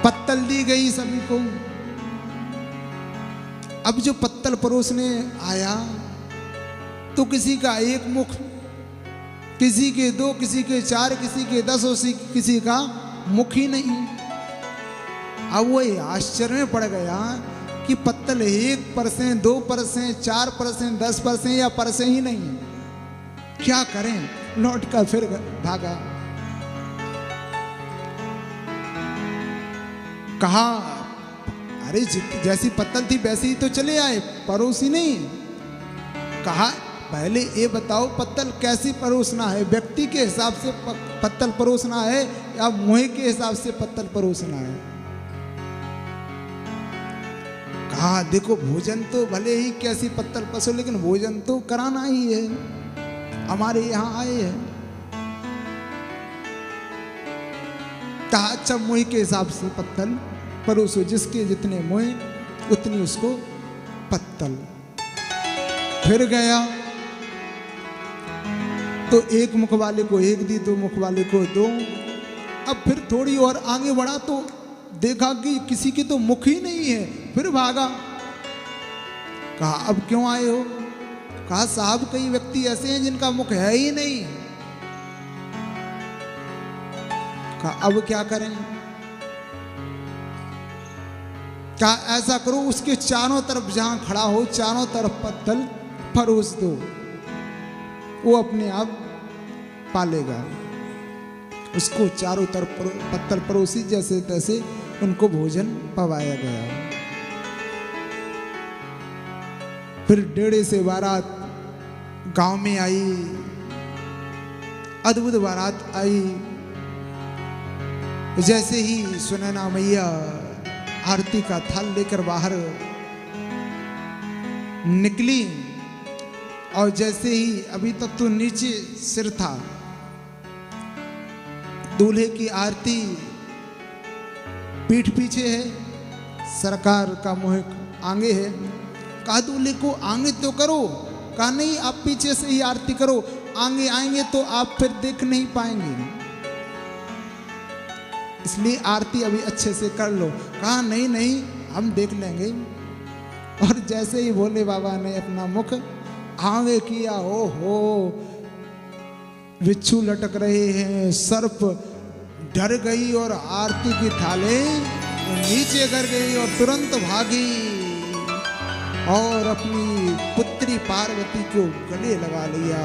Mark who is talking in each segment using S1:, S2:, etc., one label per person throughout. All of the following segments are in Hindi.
S1: पत्तल दी गई सभी को। अब जो पत्तल परोसने आया तो किसी का एक मुख, किसी के दो, किसी के चार, किसी के 10, किसी का मुख ही नहीं। अब वो आश्चर्य में पड़ गया कि पत्तल 1%, 2%, 4%, 10% या परसें ही नहीं है, क्या करें। लौट कर फिर भागा। कहा अरे जैसी पत्तल थी वैसी ही तो चले आए, परोसी नहीं। कहा पहले ये बताओ पत्तल कैसी परोसना है, व्यक्ति के हिसाब से पत्तल परोसना है या मुँह के हिसाब से पत्तल परोसना है। कहा देखो भोजन तो भले ही कैसी पत्तल पसो, लेकिन भोजन तो कराना ही है, हमारे यहाँ आए हैं। कहा अच्छा मुँह के हिसाब से पत्तल परोसो, जिसके जितने मुँह उतनी उसको पत्तल। फिर गया तो एक मुख वाले को एक दी, दो मुख वाले को दो। अब फिर थोड़ी और आगे बढ़ा तो देखा कि किसी के तो मुख ही नहीं है, फिर भागा। कहा अब क्यों आए हो। कहा साहब कई व्यक्ति ऐसे हैं जिनका मुख है ही नहीं। कहा अब क्या करें। कहा ऐसा करो उसके चारों तरफ जहां खड़ा हो चारों तरफ पत्तल परोस दो, वो अपने आप पालेगा। उसको चारों तरफ पत्तल परोसी, जैसे तैसे उनको भोजन पवाया गया। फिर डेढ़े से बारात गांव में आई, अद्भुत बारात आई। जैसे ही सुनैना मैया आरती का थाल लेकर बाहर निकली, और जैसे ही अभी तक तो नीचे सिर था, दूल्हे की आरती पीठ पीछे है, सरकार का मुंह आगे है। कहा दूल्हे को आगे तो करो। कहा नहीं आप पीछे से ही आरती करो, आगे आएंगे तो आप फिर देख नहीं पाएंगे, इसलिए आरती अभी अच्छे से कर लो। कहा नहीं नहीं हम देख लेंगे। और जैसे ही भोले बाबा ने अपना मुख आगे किया, ओ हो बिच्छू लटक रहे हैं, सर्प डर गई और आरती की थाले नीचे गिर गई और तुरंत भागी और अपनी पुत्री पार्वती को गले लगा लिया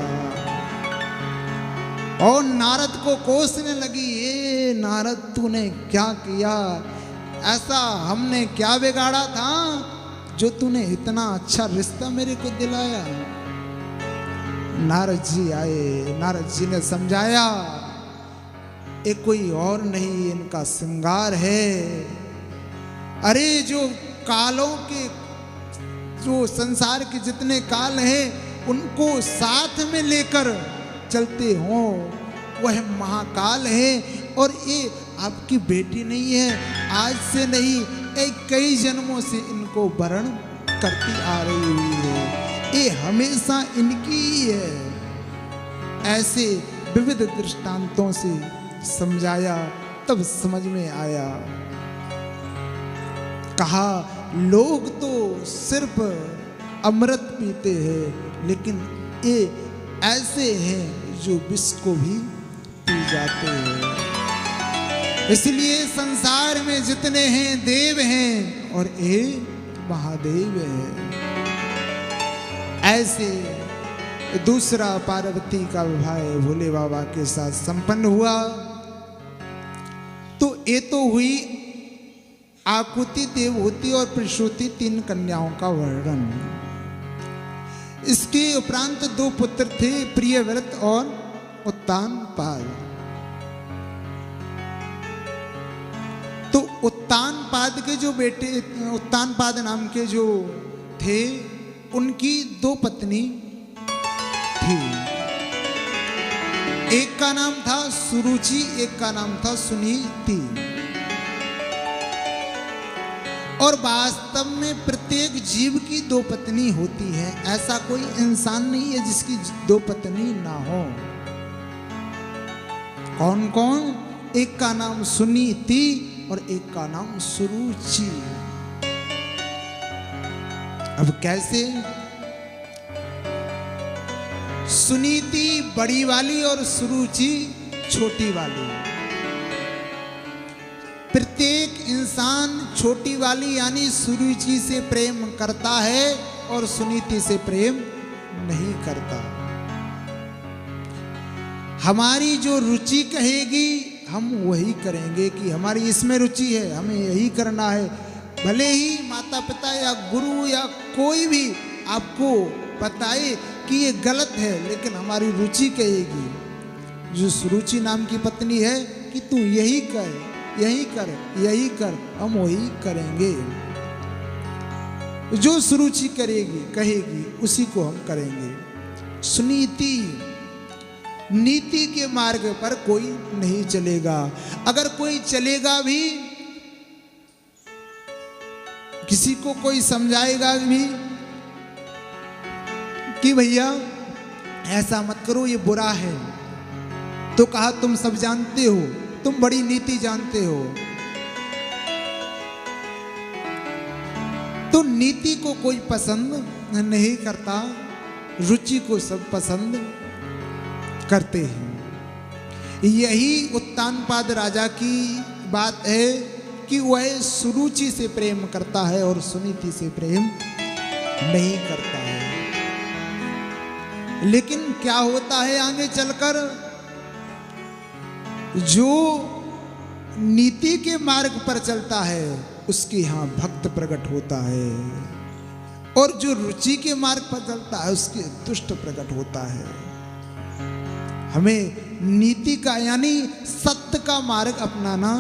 S1: और नारद को कोसने लगी, ये नारद तूने क्या किया, ऐसा हमने क्या बिगाड़ा था जो तूने इतना अच्छा रिश्ता मेरे को दिलाया। नारद जी आए, नारद जी ने समझाया ये कोई और नहीं इनका श्रृंगार है। अरे जो कालों के, जो संसार के जितने काल हैं उनको साथ में लेकर चलते हो वह महाकाल है। और ये आपकी बेटी नहीं है, आज से नहीं कई जन्मों से इनको वरण करती आ रही हुई है, ये हमेशा इनकी ही है। ऐसे विविध दृष्टांतों से समझाया, तब समझ में आया। कहा लोग तो सिर्फ अमृत पीते हैं, लेकिन ये ऐसे हैं जो विष को भी पी जाते हैं। इसलिए संसार में जितने हैं देव हैं और ये महादेव है। ऐसे दूसरा पार्वती का विवाह भोले बाबा के साथ संपन्न हुआ। तो ये तो हुई आकुति, देवहूति और प्रसूति, 3 कन्याओं का वर्णन। इसके उपरांत 2 पुत्र थे, प्रियव्रत और उत्तानपाद। तो उत्तानपाद के जो बेटे, उत्तानपाद नाम के जो थे, उनकी 2 पत्नी थी। एक का नाम था सुरुचि, एक का नाम था सुनीति। और वास्तव में प्रत्येक जीव की 2 पत्नी होती है, ऐसा कोई इंसान नहीं है जिसकी 2 पत्नी ना हो। कौन कौन? एक का नाम सुनीति और एक का नाम सुरुचि। अब कैसे? सुनीति बड़ी वाली और सुरुचि छोटी वाली। प्रत्येक इंसान छोटी वाली यानी सुरुचि से प्रेम करता है और सुनीति से प्रेम नहीं करता। हमारी जो रुचि कहेगी हम वही करेंगे कि हमारी इसमें रुचि है, हमें यही करना है। भले ही माता पिता या गुरु या कोई भी आपको बताए कि ये गलत है, लेकिन हमारी रुचि कहेगी। जो सुरुचि नाम की पत्नी है कि तू यही कर, यही कर, यही कर, हम वही करेंगे। जो सुरुचि करेगी कहेगी उसी को हम करेंगे। सुनीति, नीति के मार्ग पर कोई नहीं चलेगा। अगर कोई चलेगा भी, किसी को कोई समझाएगा भी कि भैया ऐसा मत करो, ये बुरा है, तो कहा तुम सब जानते हो, तुम बड़ी नीति जानते हो। तो नीति को कोई पसंद नहीं करता, रुचि को सब पसंद करते हैं। यही उत्तानपाद राजा की बात है कि वह सुरुचि से प्रेम करता है और सुनीति से प्रेम नहीं करता है। लेकिन क्या होता है आगे चलकर? जो नीति के मार्ग पर चलता है उसके यहां भक्त प्रकट होता है, और जो रुचि के मार्ग पर चलता है उसके दुष्ट प्रकट होता है। हमें नीति का यानी सत्य का मार्ग अपनाना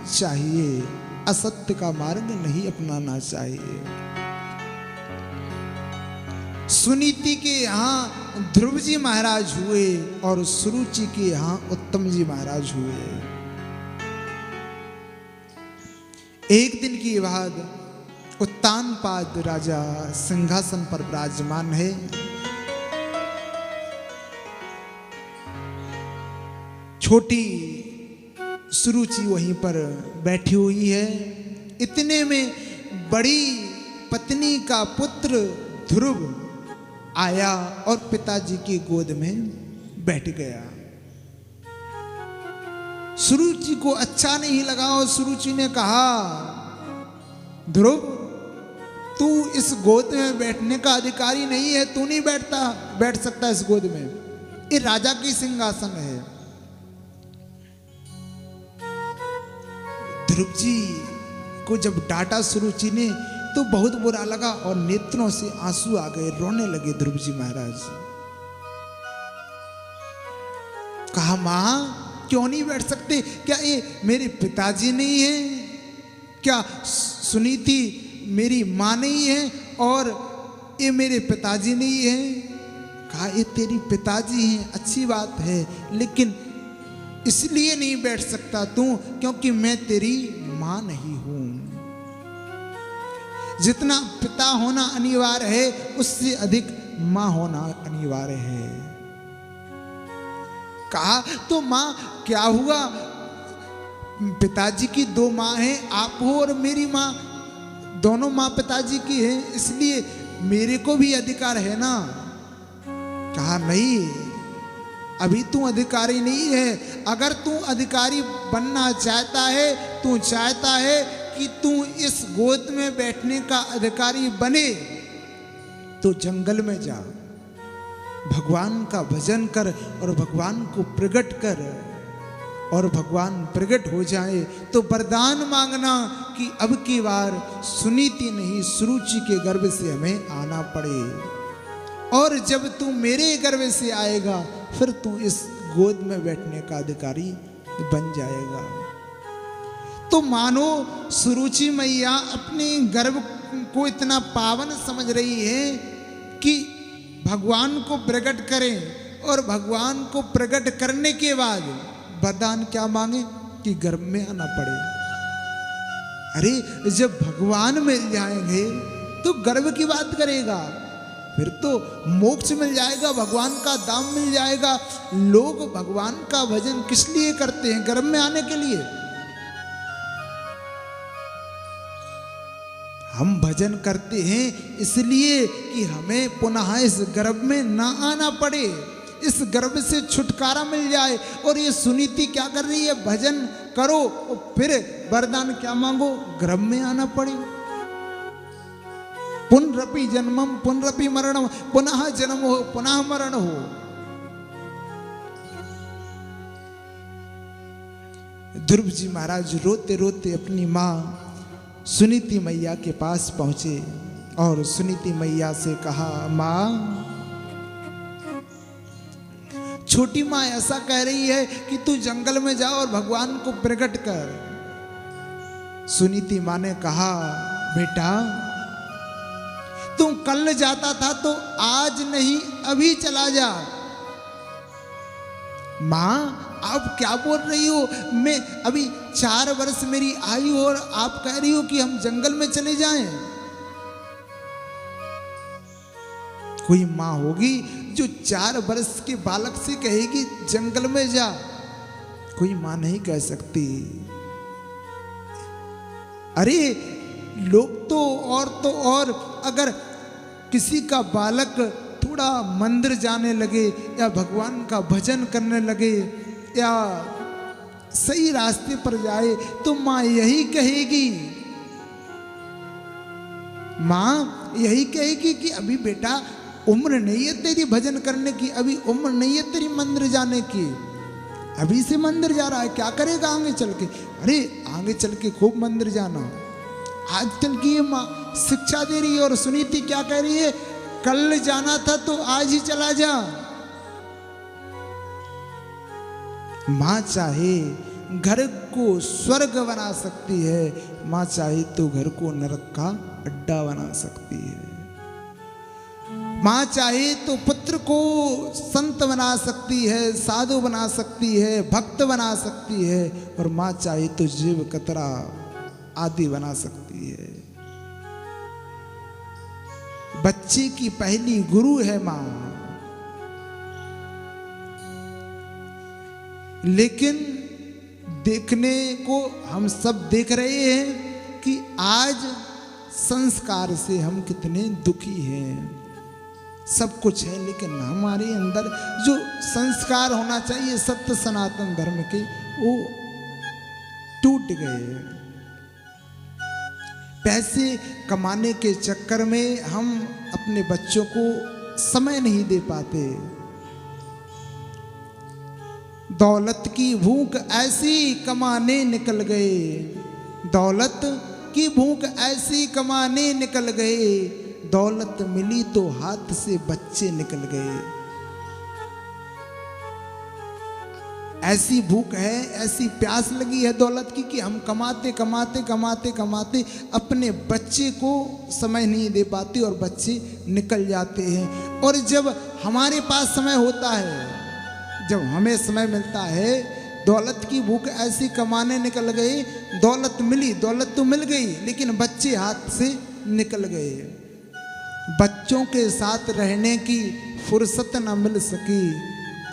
S1: चाहिए, असत्य का मार्ग नहीं अपनाना चाहिए। सुनीति के यहाँ ध्रुव जी महाराज हुए और सुरुचि के यहाँ उत्तम जी महाराज हुए। एक दिन की बात, उत्तानपाद राजा सिंहासन पर विराजमान है। छोटी सुरुचि वहीं पर बैठी हुई है। इतने में बड़ी पत्नी का पुत्र ध्रुव आया और पिताजी की गोद में बैठ गया। सुरुचि को अच्छा नहीं लगा और सुरुचि ने कहा, ध्रुव तू इस गोद में बैठने का अधिकारी नहीं है, तू नहीं बैठ सकता इस गोद में, ये राजा की सिंहासन है। ध्रुव जी को जब डांटा सुरुचि ने तो बहुत बुरा लगा और नेत्रों से आंसू आ गए, रोने लगे ध्रुव जी महाराज। कहा, मां क्यों नहीं बैठ सकते? क्या ये मेरे पिताजी नहीं है? क्या सुनीति मेरी मां नहीं है और ये मेरे पिताजी नहीं है? कहा, ये तेरी पिताजी हैं, अच्छी बात है, लेकिन इसलिए नहीं बैठ सकता तू क्योंकि मैं तेरी मां नहीं हूं। जितना पिता होना अनिवार्य है उससे अधिक मां होना अनिवार्य है। कहा, तो मां क्या हुआ? पिताजी की दो मां हैं, आप हो और मेरी मां, दोनों मां पिताजी की है, इसलिए मेरे को भी अधिकार है ना। कहा, नहीं, अभी तू अधिकारी नहीं है। अगर तू अधिकारी बनना चाहता है, तू चाहता है कि तू इस गोद में बैठने का अधिकारी बने, तो जंगल में जा, भगवान का भजन कर और भगवान को प्रकट कर, और भगवान प्रकट हो जाए तो वरदान मांगना कि अब की बार सुनीति नहीं सुरुचि के गर्भ से हमें आना पड़े, और जब तू मेरे गर्भ से आएगा फिर तू इस गोद में बैठने का अधिकारी बन जाएगा। तो मानो सुरुचि मैया अपने गर्भ को इतना पावन समझ रही है कि भगवान को प्रकट करें, और भगवान को प्रकट करने के बाद वरदान क्या मांगे कि गर्भ में आना पड़े। अरे जब भगवान मिल जाएंगे तो गर्भ की बात करेगा, फिर तो मोक्ष मिल जाएगा, भगवान का धाम मिल जाएगा। लोग भगवान का भजन किस लिए करते हैं? गर्भ में आने के लिए। हम भजन करते हैं इसलिए कि हमें पुनः इस गर्भ में ना आना पड़े, इस गर्भ से छुटकारा मिल जाए। और ये सुनीति क्या कर रही है, भजन करो और फिर वरदान क्या मांगो, गर्भ में आना पड़े। पुनरपि जन्मम पुनरपि मरणम, पुनः जन्म हो पुनः मरण हो। ध्रुव जी महाराज रोते रोते अपनी माँ सुनीति मैया के पास पहुंचे और सुनीति मैया से कहा, माँ, छोटी माँ ऐसा कह रही है कि तू जंगल में जा और भगवान को प्रकट कर। सुनीति माँ ने कहा, बेटा तू कल जाता था तो आज नहीं अभी चला जा। माँ आप क्या बोल रही हो, मैं अभी 4 वर्ष मेरी आयु और आप कह रही हो कि हम जंगल में चले जाएं। कोई माँ होगी जो 4 वर्ष के बालक से कहेगी जंगल में जा, कोई माँ नहीं कह सकती। अरे लोग तो और अगर किसी का बालक थोड़ा मंदिर जाने लगे या भगवान का भजन करने लगे या सही रास्ते पर जाए तो माँ यही कहेगी, माँ यही कहेगी कि अभी बेटा उम्र नहीं है तेरी भजन करने की, अभी उम्र नहीं है तेरी मंदिर जाने की, अभी से मंदिर जा रहा है, क्या करेगा आगे चल के। अरे आगे चल के खूब मंदिर जाना। आजकल की ये माँ शिक्षा दे रही है और सुनीति क्या कह रही है, कल जाना था तो आज ही चला जा। माँ चाहे घर को स्वर्ग बना सकती है, माँ चाहे तो घर को नरक का अड्डा बना सकती है। माँ चाहे तो पुत्र को संत बना सकती है, साधु बना सकती है, भक्त बना सकती है, और माँ चाहे तो जीव कतरा आदि बना सकती है। बच्चे की पहली गुरु है माँ। लेकिन देखने को हम सब देख रहे हैं कि आज संस्कार से हम कितने दुखी हैं। सब कुछ है लेकिन हमारे अंदर जो संस्कार होना चाहिए सत्य सनातन धर्म के, वो टूट गए। पैसे कमाने के चक्कर में हम अपने बच्चों को समय नहीं दे पाते। दौलत की भूख ऐसी कमाने निकल गए, दौलत की भूख ऐसी कमाने निकल गए, दौलत मिली तो हाथ से बच्चे निकल गए। ऐसी भूख है, ऐसी प्यास लगी है दौलत की कि हम कमाते कमाते कमाते कमाते अपने बच्चे को समय नहीं दे पाते और बच्चे निकल जाते हैं। और जब हमारे पास समय होता है, जब हमें समय मिलता है, दौलत की भूख ऐसी कमाने निकल गई, दौलत मिली, दौलत तो मिल गई लेकिन बच्चे हाथ से निकल गए। बच्चों के साथ रहने की फुर्सत न मिल सकी,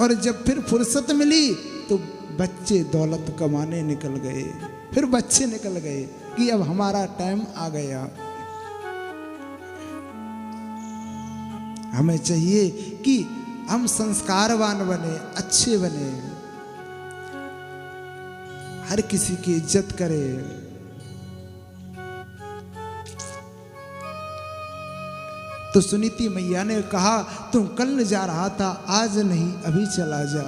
S1: और जब फिर फुर्सत मिली तो बच्चे दौलत कमाने निकल गए। फिर बच्चे निकल गए कि अब हमारा टाइम आ गया। हमें चाहिए कि हम संस्कारवान बने, अच्छे बने, हर किसी की इज्जत करें। तो सुनीति मैया ने कहा, तुम कल जा रहा था, आज नहीं अभी चला जा।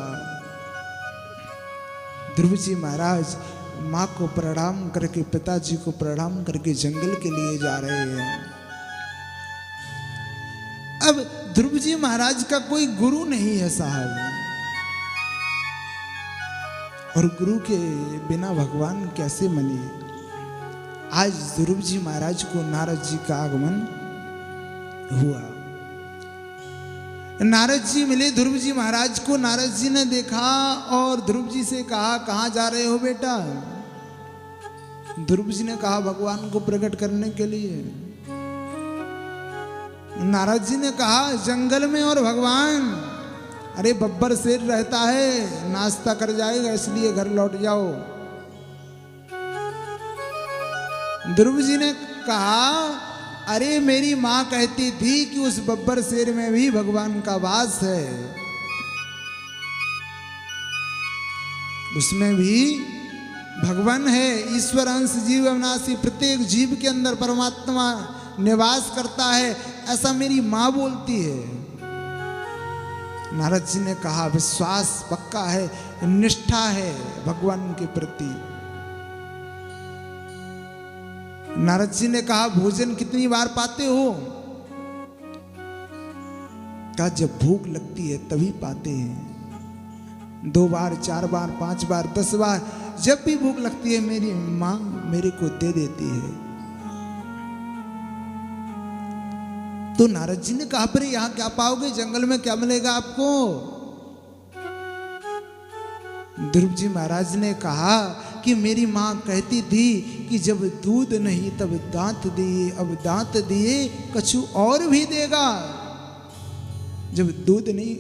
S1: ध्रुव जी महाराज माँ को प्रणाम करके, पिताजी को प्रणाम करके जंगल के लिए जा रहे हैं। अब ध्रुव जी महाराज का कोई गुरु नहीं है साहब, और गुरु के बिना भगवान कैसे मने। आज ध्रुव जी महाराज को नारद जी का आगमन हुआ। नारद जी मिले ध्रुव जी महाराज को। नारद जी ने देखा और ध्रुव जी से कहा, कहाँ जा रहे हो बेटा? ध्रुव जी ने कहा, भगवान को प्रकट करने के लिए। नारद जी ने कहा, जंगल में और भगवान? अरे बब्बर शेर रहता है, नाश्ता कर जाएगा, इसलिए घर लौट जाओ। ध्रुव जी ने कहा, अरे मेरी माँ कहती थी कि उस बब्बर शेर में भी भगवान का वास है, उसमें भी भगवान है। ईश्वर अंश जीव अविनाशी, प्रत्येक जीव के अंदर परमात्मा निवास करता है, ऐसा मेरी माँ बोलती है। नारद जी ने कहा विश्वास पक्का है, निष्ठा है भगवान के प्रति। नारद जी ने कहा भोजन कितनी बार पाते हो? कहा जब भूख लगती है तभी पाते हैं, 2 बार 4 बार 5 बार 10 बार, जब भी भूख लगती है मेरी माँ मेरे को दे देती है। तो नारद जी ने कहा पर यहां क्या पाओगे, जंगल में क्या मिलेगा आपको? ध्रुव जी महाराज ने कहा कि मेरी माँ कहती थी कि जब दूध नहीं तब दांत दिए, अब दांत दिए कछु और भी देगा। जब दूध नहीं,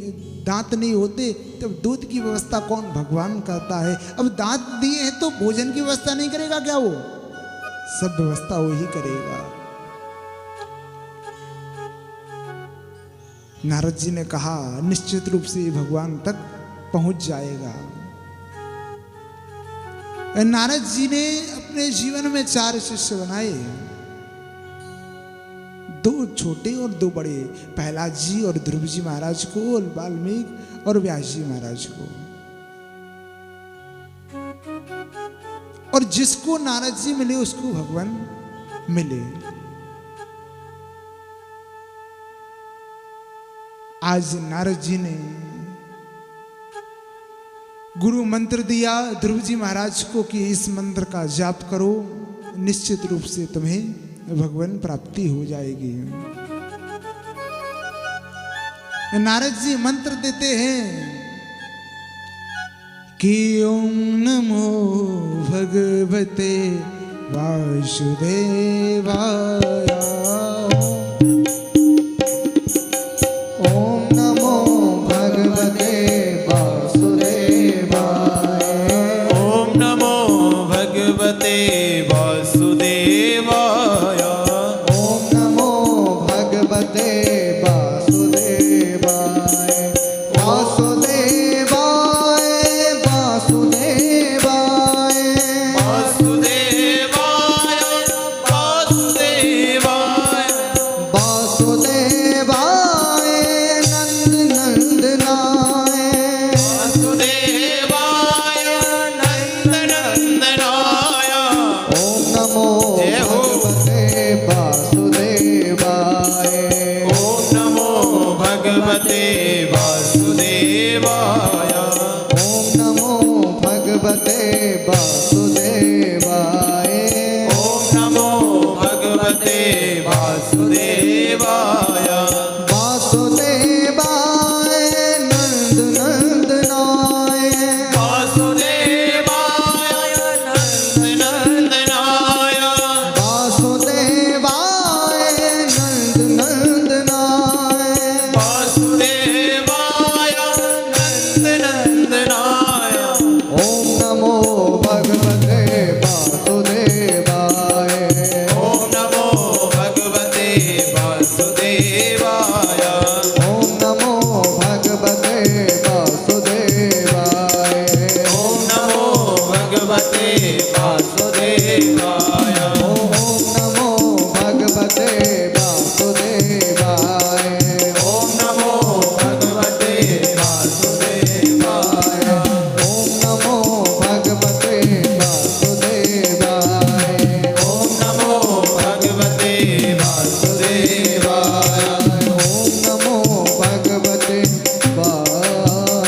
S1: दांत नहीं होते तब दूध की व्यवस्था कौन? भगवान करता है। अब दांत दिए हैं तो भोजन की व्यवस्था नहीं करेगा क्या? वो सब व्यवस्था वो ही करेगा। नारद जी ने कहा निश्चित रूप से भगवान तक पहुंच जाएगा। नारद जी ने अपने जीवन में 4 शिष्य बनाए, 2 छोटे और 2 बड़े, प्रहलाद जी और ध्रुव जी महाराज को, वाल्मीकि और व्यास जी महाराज को। और जिसको नारद जी मिले उसको भगवान मिले। आज नारद जी ने गुरु मंत्र दिया ध्रुव जी महाराज को कि इस मंत्र का जाप करो, निश्चित रूप से तुम्हें भगवान प्राप्ति हो जाएगी। नारद जी मंत्र देते हैं कि ओम नमो भगवते वासुदेवाय,
S2: ओम नमो भगवते वासुदेवाय,
S3: ओम नमो भगवते वासुदेवाय,
S2: ओम नमो भगवते वासुदेवाय, वासुदेवाय वासुदेवाय,
S3: वासुदेवाय वासुदेवाय,
S2: वासुदेवाय नंदनंदनाय,
S3: वासुदेवाय नंदनंदनाय।
S2: ओम नमो भगवते वासुदेवाय,
S3: ओम नमो भगवते वासुदेवाय,
S2: ओम नमो भगवते वासुदेवाय,
S3: ओम नमो भगवते वासुदेवाय,
S2: वासुदेवाय नंदनंदनाय,
S3: वासुदेवाय नंदनंदनाय,
S2: वासुदेवाय नंदनंदनाय,
S3: वासुदेवाय नंदनंदनाय।
S2: ओम नमो भगवते वासुदेवाय,
S3: ओम नमो भगवते वासुदेवाय,
S2: ओम नमो भगवते वासुदेवाय,
S3: ओम नमो भगवते वासुदेवाय,
S2: ओम नमो भगवते वासुदेवाय,
S3: ओम नमो भगवते वासुदेवाय,
S2: ओम नमो भगवते वासुदेवाय,
S3: ओम नमो भगवते वासुदेवाय,
S2: ओम नमो भगवते वासुदेवाय।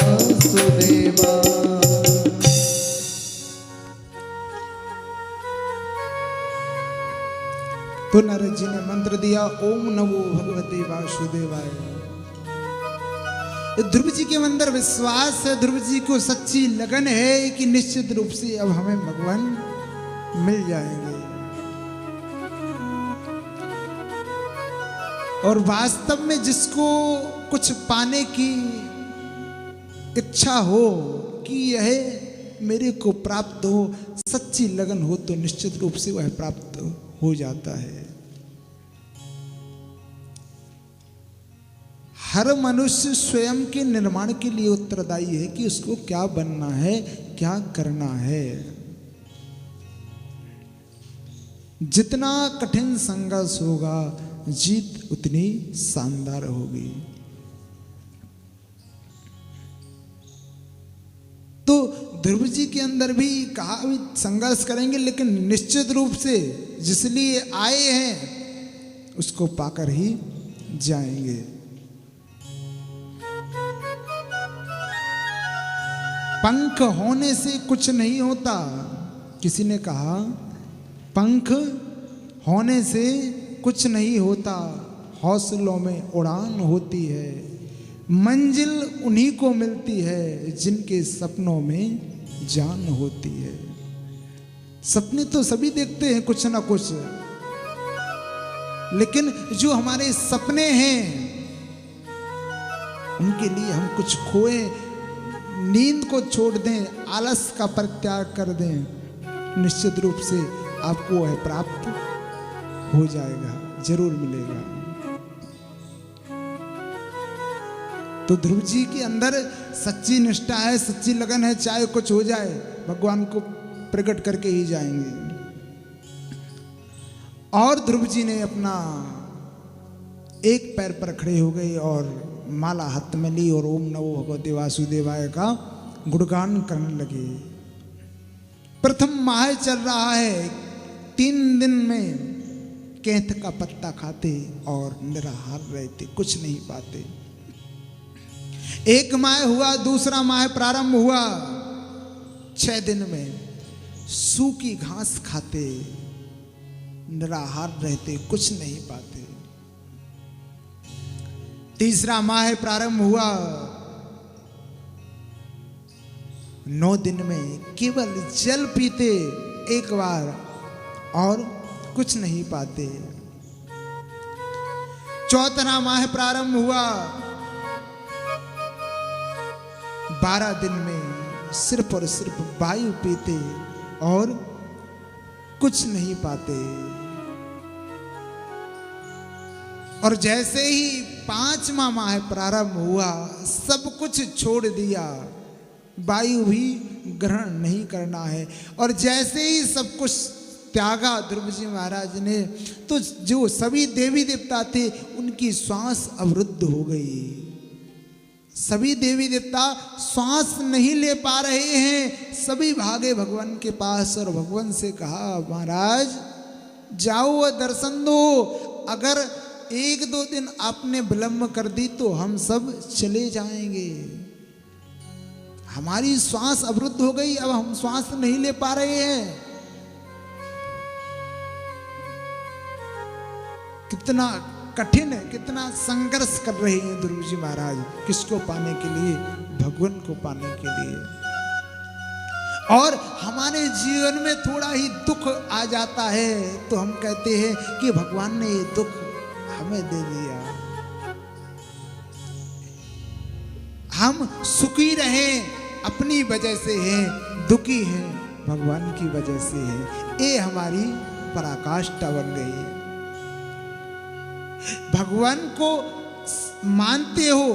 S1: तो नारद जी ने मंत्र दिया ओम नमो भगवते वासुदेवाय। ध्रुव जी के अंदर विश्वास है, ध्रुव जी को सच्ची लगन है कि निश्चित रूप से अब हमें भगवान मिल जाएंगे। और वास्तव में जिसको कुछ पाने की इच्छा हो कि यह मेरे को प्राप्त हो, सच्ची लगन हो तो निश्चित रूप से वह प्राप्त हो जाता है। हर मनुष्य स्वयं के निर्माण के लिए उत्तरदायी है कि उसको क्या बनना है, क्या करना है। जितना कठिन संघर्ष होगा, जीत उतनी शानदार होगी। तो ध्रुव जी के अंदर भी कहा भी संघर्ष करेंगे, लेकिन निश्चित रूप से जिस लिए आए हैं उसको पाकर ही जाएंगे। पंख होने से कुछ नहीं होता। किसी ने कहा पंख होने से कुछ नहीं होता, हौसलों में उड़ान होती है। मंजिल उन्हीं को मिलती है जिनके सपनों में जान होती है। सपने तो सभी देखते हैं कुछ ना कुछ, लेकिन जो हमारे सपने हैं उनके लिए हम कुछ खोए, नींद को छोड़ दें, आलस का परित्याग कर दें, निश्चित रूप से आपको वह प्राप्त हो जाएगा, जरूर मिलेगा। तो ध्रुव जी के अंदर सच्ची निष्ठा है, सच्ची लगन है, चाहे कुछ हो जाए भगवान को प्रकट करके ही जाएंगे। और ध्रुव जी ने अपना एक पैर पर खड़े हो गए और माला हाथ में ली और ओम नमो भगवते वासुदेवाय का गुणगान करने लगे। प्रथम माह चल रहा है, 3 दिन में कैंथ का पत्ता खाते और निराहार रहते, कुछ नहीं पाते। एक माह हुआ, दूसरा माह प्रारंभ हुआ, 6 दिन में सूखी घास खाते, निराहार रहते, कुछ नहीं पाते। तीसरा माह प्रारंभ हुआ, 9 दिन में केवल जल पीते एक बार और कुछ नहीं पाते। चौथा माह प्रारंभ हुआ, 12 दिन में सिर्फ और सिर्फ वायु पीते और कुछ नहीं पाते। और जैसे ही 5वां माह प्रारंभ हुआ, सब कुछ छोड़ दिया, वायु भी ग्रहण नहीं करना है। और जैसे ही सब कुछ त्यागा ध्रुव जी महाराज ने, तो जो सभी देवी देवता थे उनकी श्वास अवरुद्ध हो गई। सभी देवी देवता श्वास नहीं ले पा रहे हैं, सभी भागे भगवान के पास और भगवान से कहा महाराज जाओ और दर्शन दो, अगर 1-2 दिन आपने विलंब कर दी तो हम सब चले जाएंगे। हमारी श्वास अवरुद्ध हो गई, अब हम श्वास नहीं ले पा रहे हैं। कितना कठिन है, कितना संघर्ष कर रहे हैं ध्रुव जी महाराज, किसको पाने के लिए? भगवान को पाने के लिए। और हमारे जीवन में थोड़ा ही दुख आ जाता है तो हम कहते हैं कि भगवान ने ये दुख हमें दे दिया, हम सुखी रहें अपनी वजह से हैं, दुखी हैं भगवान की वजह से हैं। ये हमारी पराकाष्ठा बन गई। भगवान को मानते हो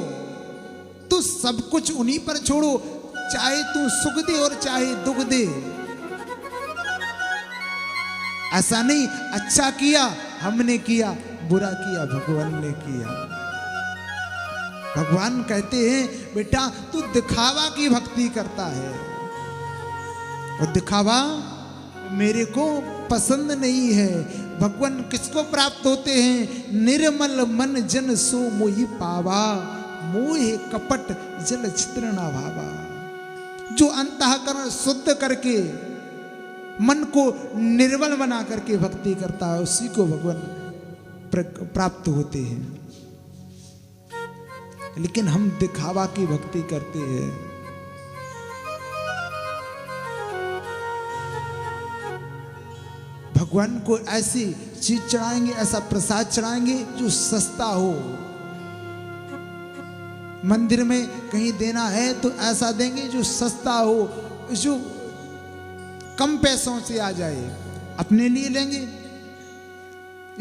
S1: तो सब कुछ उन्हीं पर छोड़ो, चाहे तू सुख दे और चाहे दुख दे। ऐसा नहीं अच्छा किया हमने किया, बुरा किया भगवान ने किया। भगवान कहते हैं बेटा तू दिखावा की भक्ति करता है और दिखावा मेरे को पसंद नहीं है। भगवान किसको प्राप्त होते हैं? निर्मल मन जन सो मोहि पावा, मोहे कपट जल छिद्र ना भावा। जो अंतःकरण शुद्ध करके मन को निर्मल बना करके भक्ति करता है उसी को भगवान प्राप्त होते हैं। लेकिन हम दिखावा की भक्ति करते हैं। भगवान को ऐसी चीज चढ़ाएंगे, ऐसा प्रसाद चढ़ाएंगे जो सस्ता हो। मंदिर में कहीं देना है तो ऐसा देंगे जो सस्ता हो, जो कम पैसों से आ जाए, अपने लिए लेंगे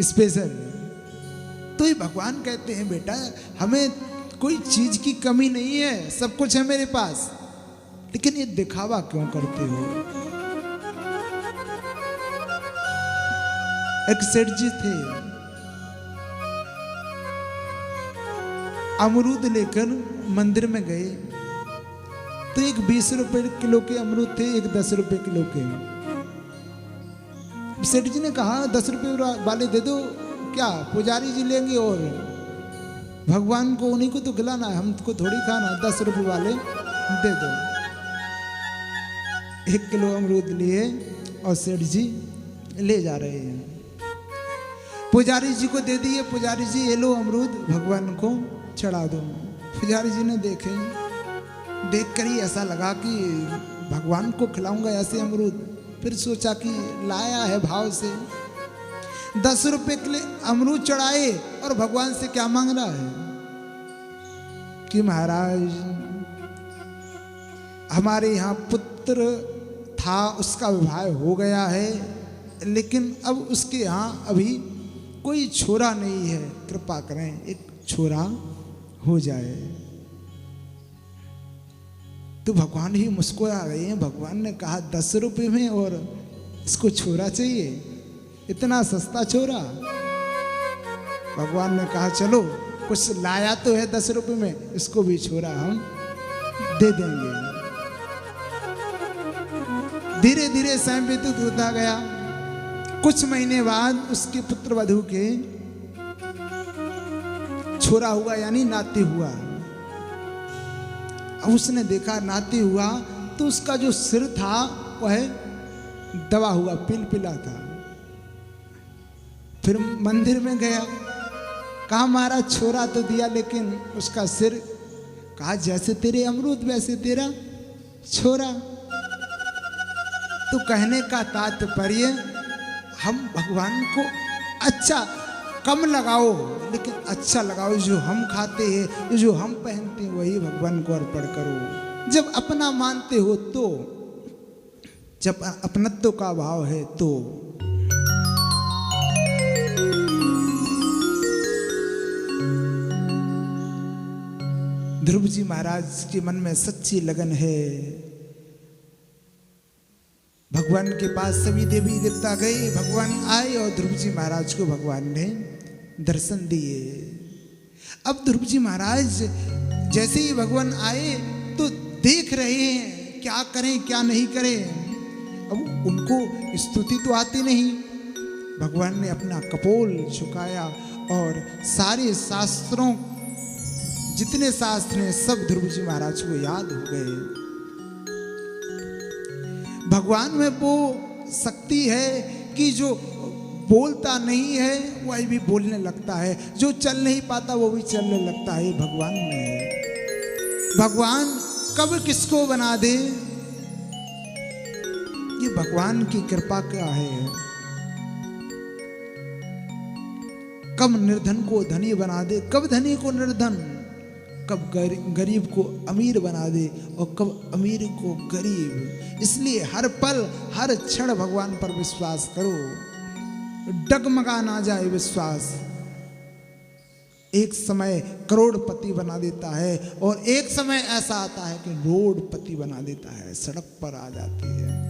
S1: स्पेशल। तो ये भगवान कहते हैं बेटा हमें कोई चीज की कमी नहीं है, सब कुछ है मेरे पास, लेकिन ये दिखावा क्यों करते हो? एक सेठ जी थे, अमरूद लेकर मंदिर में गए तो एक 20 रुपए किलो के अमरूद थे, एक 10 रुपए किलो के। सेठ जी ने कहा 10 रुपए वाले दे दो, क्या पुजारी जी लेंगे और भगवान को उन्हीं को तो खिलाना है, हमको थोड़ी खाना, 10 रुपए वाले दे दो। 1 किलो अमरूद लिए और सेठ जी ले जा रहे हैं, पुजारी जी को दे दिए। पुजारी जी ये लो अमरूद भगवान को चढ़ा दो। पुजारी जी ने देख कर ही ऐसा लगा कि भगवान को खिलाऊंगा ऐसे अमरूद, फिर सोचा कि लाया है भाव से, 10 रुपए के लिए अमरूद चढ़ाए और भगवान से क्या मांग रहा है कि महाराज हमारे यहाँ पुत्र था, उसका विवाह हो गया है, लेकिन अब उसके यहाँ अभी कोई छोरा नहीं है, कृपा करें एक छोरा हो जाए। तो भगवान ही मुस्कुरा रहे हैं। भगवान ने कहा 10 रुपए में और इसको छोरा चाहिए, इतना सस्ता छोरा। भगवान ने कहा चलो कुछ लाया तो है 10 रुपए में, इसको भी छोरा हम दे देंगे। धीरे धीरे समय व्यतीत होता गया। कुछ महीने बाद उसके पुत्र वधू के छोरा हुआ, यानी नाती हुआ। अब उसने देखा नाती हुआ तो उसका जो सिर था वह दबा हुआ, पिलपिला था। फिर मंदिर में गया, कहा हमारा छोरा तो दिया लेकिन उसका सिर, कहा जैसे तेरे अमरूद वैसे तेरा छोरा। तो कहने का तात्पर्य हम भगवान को अच्छा कम लगाओ लेकिन अच्छा लगाओ, जो हम खाते हैं जो हम पहनते हैं वही भगवान को अर्पण करो। जब अपना मानते हो तो, जब अपनत्व का भाव है तो। ध्रुव जी महाराज के मन में सच्ची लगन है। भगवान के पास सभी देवी देवता गए, भगवान आए और ध्रुव जी महाराज को भगवान ने दर्शन दिए। अब ध्रुव जी महाराज जैसे ही भगवान आए तो देख रहे हैं क्या करें क्या नहीं करें। अब उनको स्तुति तो आती नहीं। भगवान ने अपना कपोल झुकाया और सारे शास्त्रों, जितने शास्त्र हैं सब ध्रुव जी महाराज को याद हो गए। भगवान में वो शक्ति है कि जो बोलता नहीं है वह भी बोलने लगता है, जो चल नहीं पाता वो भी चलने लगता है। भगवान में है। भगवान कब किसको बना दे, ये भगवान की कृपा क्या है। कब निर्धन को धनी बना दे, कब धनी को निर्धन, कब गरीब को अमीर बना दे और कब अमीर को गरीब। इसलिए हर पल हर क्षण भगवान पर विश्वास करो, डगमगा ना जाए विश्वास। एक समय करोड़पति बना देता है और एक समय ऐसा आता है कि रोडपति बना देता है, सड़क पर आ जाती है।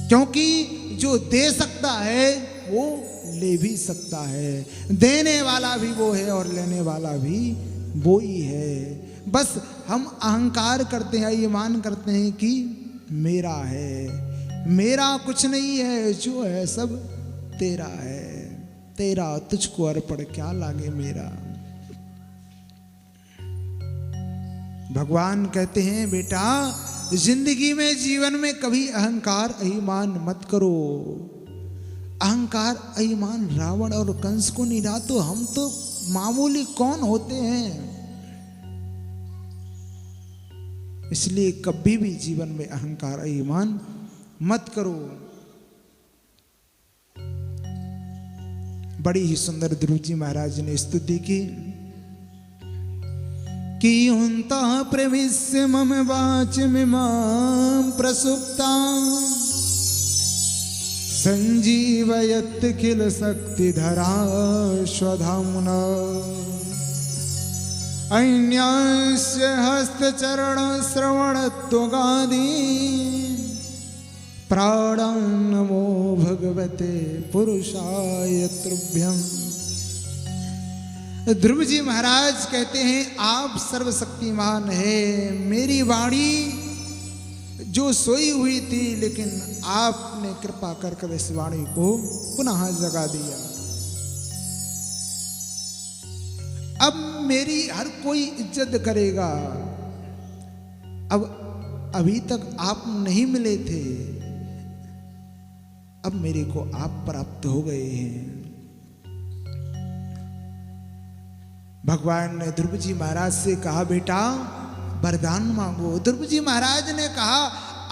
S1: क्योंकि जो दे सकता है वो ले भी सकता है, देने वाला भी वो है और लेने वाला भी वो ही है। बस हम अहंकार करते हैं, ईमान करते हैं कि मेरा है, मेरा कुछ नहीं है, जो है सब तेरा है, तेरा तुझको अर्पण क्या लागे मेरा। भगवान कहते हैं बेटा जिंदगी में जीवन में कभी अहंकार अभिमान मत करो। अहंकार अभिमान रावण और कंस को नहीं रहा तो हम तो मामूली कौन होते हैं। इसलिए कभी भी जीवन में अहंकार अभिमान मत करो। बड़ी ही सुंदर ध्रुव जी महाराज ने स्तुति की कि हुंता प्रविश्य मम वाच मिमां प्रसुप्ता संजीवयत् किल शक्ति धरा स्वधाम्ना। अन्यास्य हस्तचरण श्रवणत्वगादि प्राणं नमो भगवते पुरुषाय तुभ्यं। ध्रुव जी महाराज कहते हैं आप सर्वशक्तिमान है। मेरी वाणी जो सोई हुई थी, लेकिन आपने कृपा कर इस वाणी को पुनः जगा दिया। अब मेरी हर कोई इज्जत करेगा। अब अभी तक आप नहीं मिले थे, अब मेरे को आप प्राप्त हो गए हैं। भगवान ने ध्रुव जी महाराज से कहा बेटा वरदान मांगो। ध्रुव जी महाराज ने कहा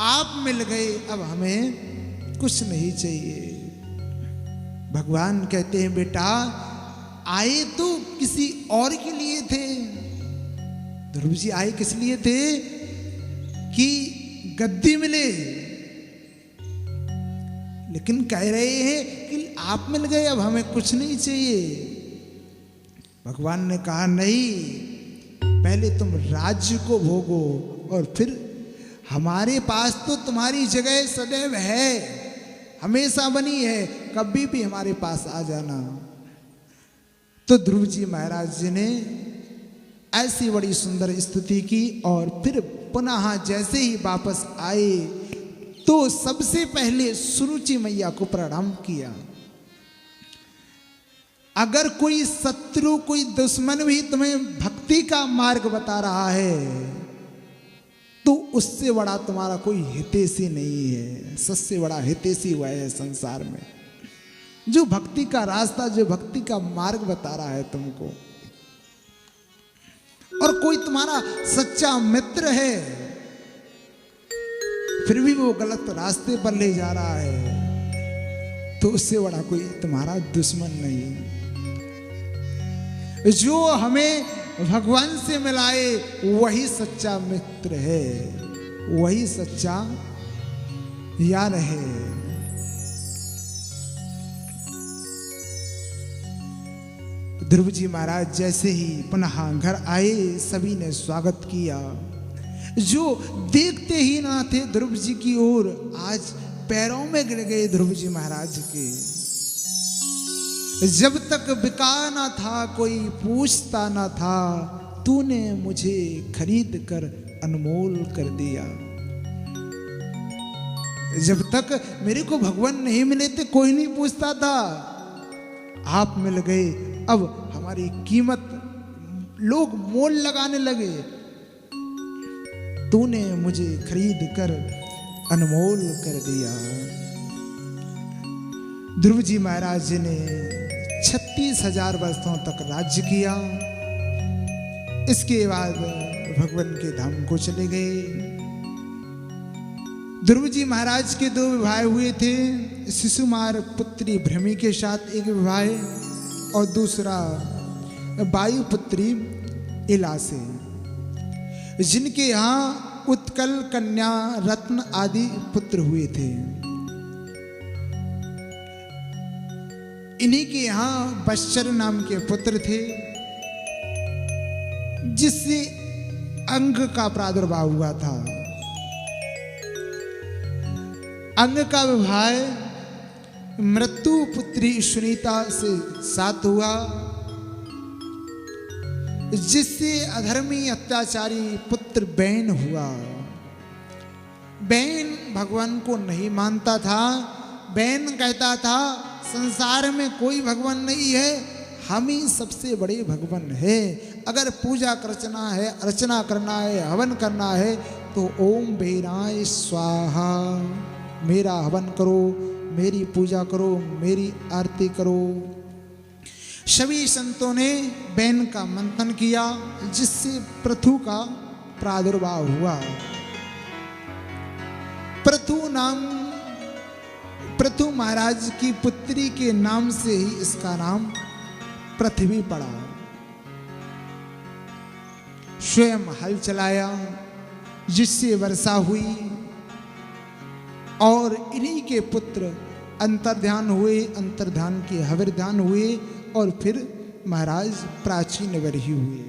S1: आप मिल गए, अब हमें कुछ नहीं चाहिए। भगवान कहते हैं बेटा आए तो किसी और के लिए थे। ध्रुव जी आए किस लिए थे कि गद्दी मिले, लेकिन कह रहे हैं कि आप मिल गए, अब हमें कुछ नहीं चाहिए। भगवान ने कहा नहीं, पहले तुम राज्य को भोगो और फिर हमारे पास तो तुम्हारी जगह सदैव है, हमेशा बनी है, कभी भी हमारे पास आ जाना। तो ध्रुव जी महाराज जी ने ऐसी बड़ी सुंदर स्तुति की और फिर पुनः जैसे ही वापस आए तो सबसे पहले सुरुचि मैया को प्रणाम किया। अगर कोई शत्रु, कोई दुश्मन भी तुम्हें भक्ति का मार्ग बता रहा है तो उससे बड़ा तुम्हारा कोई हितैषी नहीं है। सबसे बड़ा हितैषी हुआ है संसार में, जो भक्ति का रास्ता, जो भक्ति का मार्ग बता रहा है तुमको। और कोई तुम्हारा सच्चा मित्र है फिर भी वो गलत रास्ते पर ले जा रहा है तो उससे बड़ा कोई तुम्हारा दुश्मन नहीं। जो हमें भगवान से मिलाए वही सच्चा मित्र है, वही सच्चा यार है। ध्रुव जी महाराज जैसे ही पुनः घर आए सभी ने स्वागत किया। जो देखते ही ना थे ध्रुव जी की ओर, आज पैरों में गिर गए ध्रुव जी महाराज के। जब तक बिका ना था कोई पूछता ना था, तूने मुझे खरीद कर अनमोल कर दिया। जब तक मेरे को भगवान नहीं मिले थे कोई नहीं पूछता था, आप मिल गए, अब हमारी कीमत लोग मोल लगाने लगे। तूने मुझे खरीद कर अनमोल कर दिया। ध्रुव जी महाराज जी ने 36,000 वर्षों तक राज्य किया। इसके बाद भगवान के धाम को चले गए। ध्रुव जी महाराज के 2 विवाह हुए थे। शिशुमार पुत्री भ्रमी के साथ एक विवाह और दूसरा वायु पुत्री इला से, जिनके यहाँ उत्कल, कन्या, रत्न आदि पुत्र हुए थे। इन्हीं के यहाँ बश्चर नाम के पुत्र थे, जिससे अंग का प्रादुर्भाव हुआ था। अंग का विवाह मृत्यु पुत्री सुनीता से साथ हुआ, जिससे अधर्मी अत्याचारी पुत्र बैन हुआ। बैन भगवान को नहीं मानता था। बैन कहता था संसार में कोई भगवान नहीं है, हम ही सबसे बड़े भगवान है। अगर पूजा अर्चना है, अर्चना करना है, हवन करना है तो ओम बेराय स्वाहा, मेरा हवन करो, मेरी पूजा करो, मेरी आरती करो। सभी संतों ने बैन का मंथन किया, जिससे पृथु का प्रादुर्भाव हुआ। पृथु महाराज की पुत्री के नाम से ही इसका नाम पृथ्वी पड़ा। स्वयं हल चलाया, जिससे वर्षा हुई, और इन्हीं के पुत्र अंतर्ध्यान हुए, अंतर्ध्यान के हविर्ध्यान हुए, और फिर महाराज प्राचीन वर्ही हुए।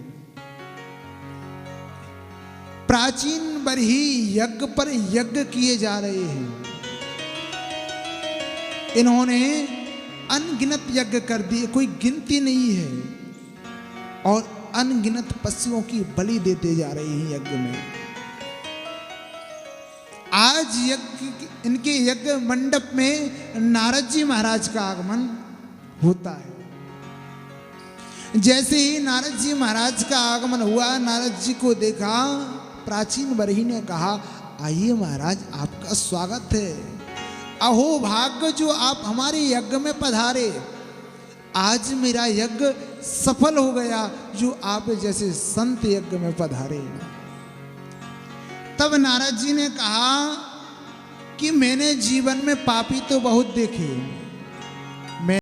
S1: प्राचीन बरही यज्ञ पर यज्ञ किए जा रहे हैं। इन्होंने अनगिनत यज्ञ कर दिए, कोई गिनती नहीं है, और अनगिनत पशुओं की बलि देते जा रहे हैं यज्ञ में। आज यज्ञ, इनके यज्ञ मंडप में नारद जी महाराज का आगमन होता है। जैसे ही नारद जी महाराज का आगमन हुआ, नारद जी को देखा, प्राचीन बरही ने कहा, आइए महाराज, आपका स्वागत है। अहो भाग्य जो आप हमारे यज्ञ में पधारे। आज मेरा यज्ञ सफल हो गया जो आप जैसे संत यज्ञ में पधारे। तब नारद जी ने कहा कि मैंने जीवन में पापी तो बहुत देखे,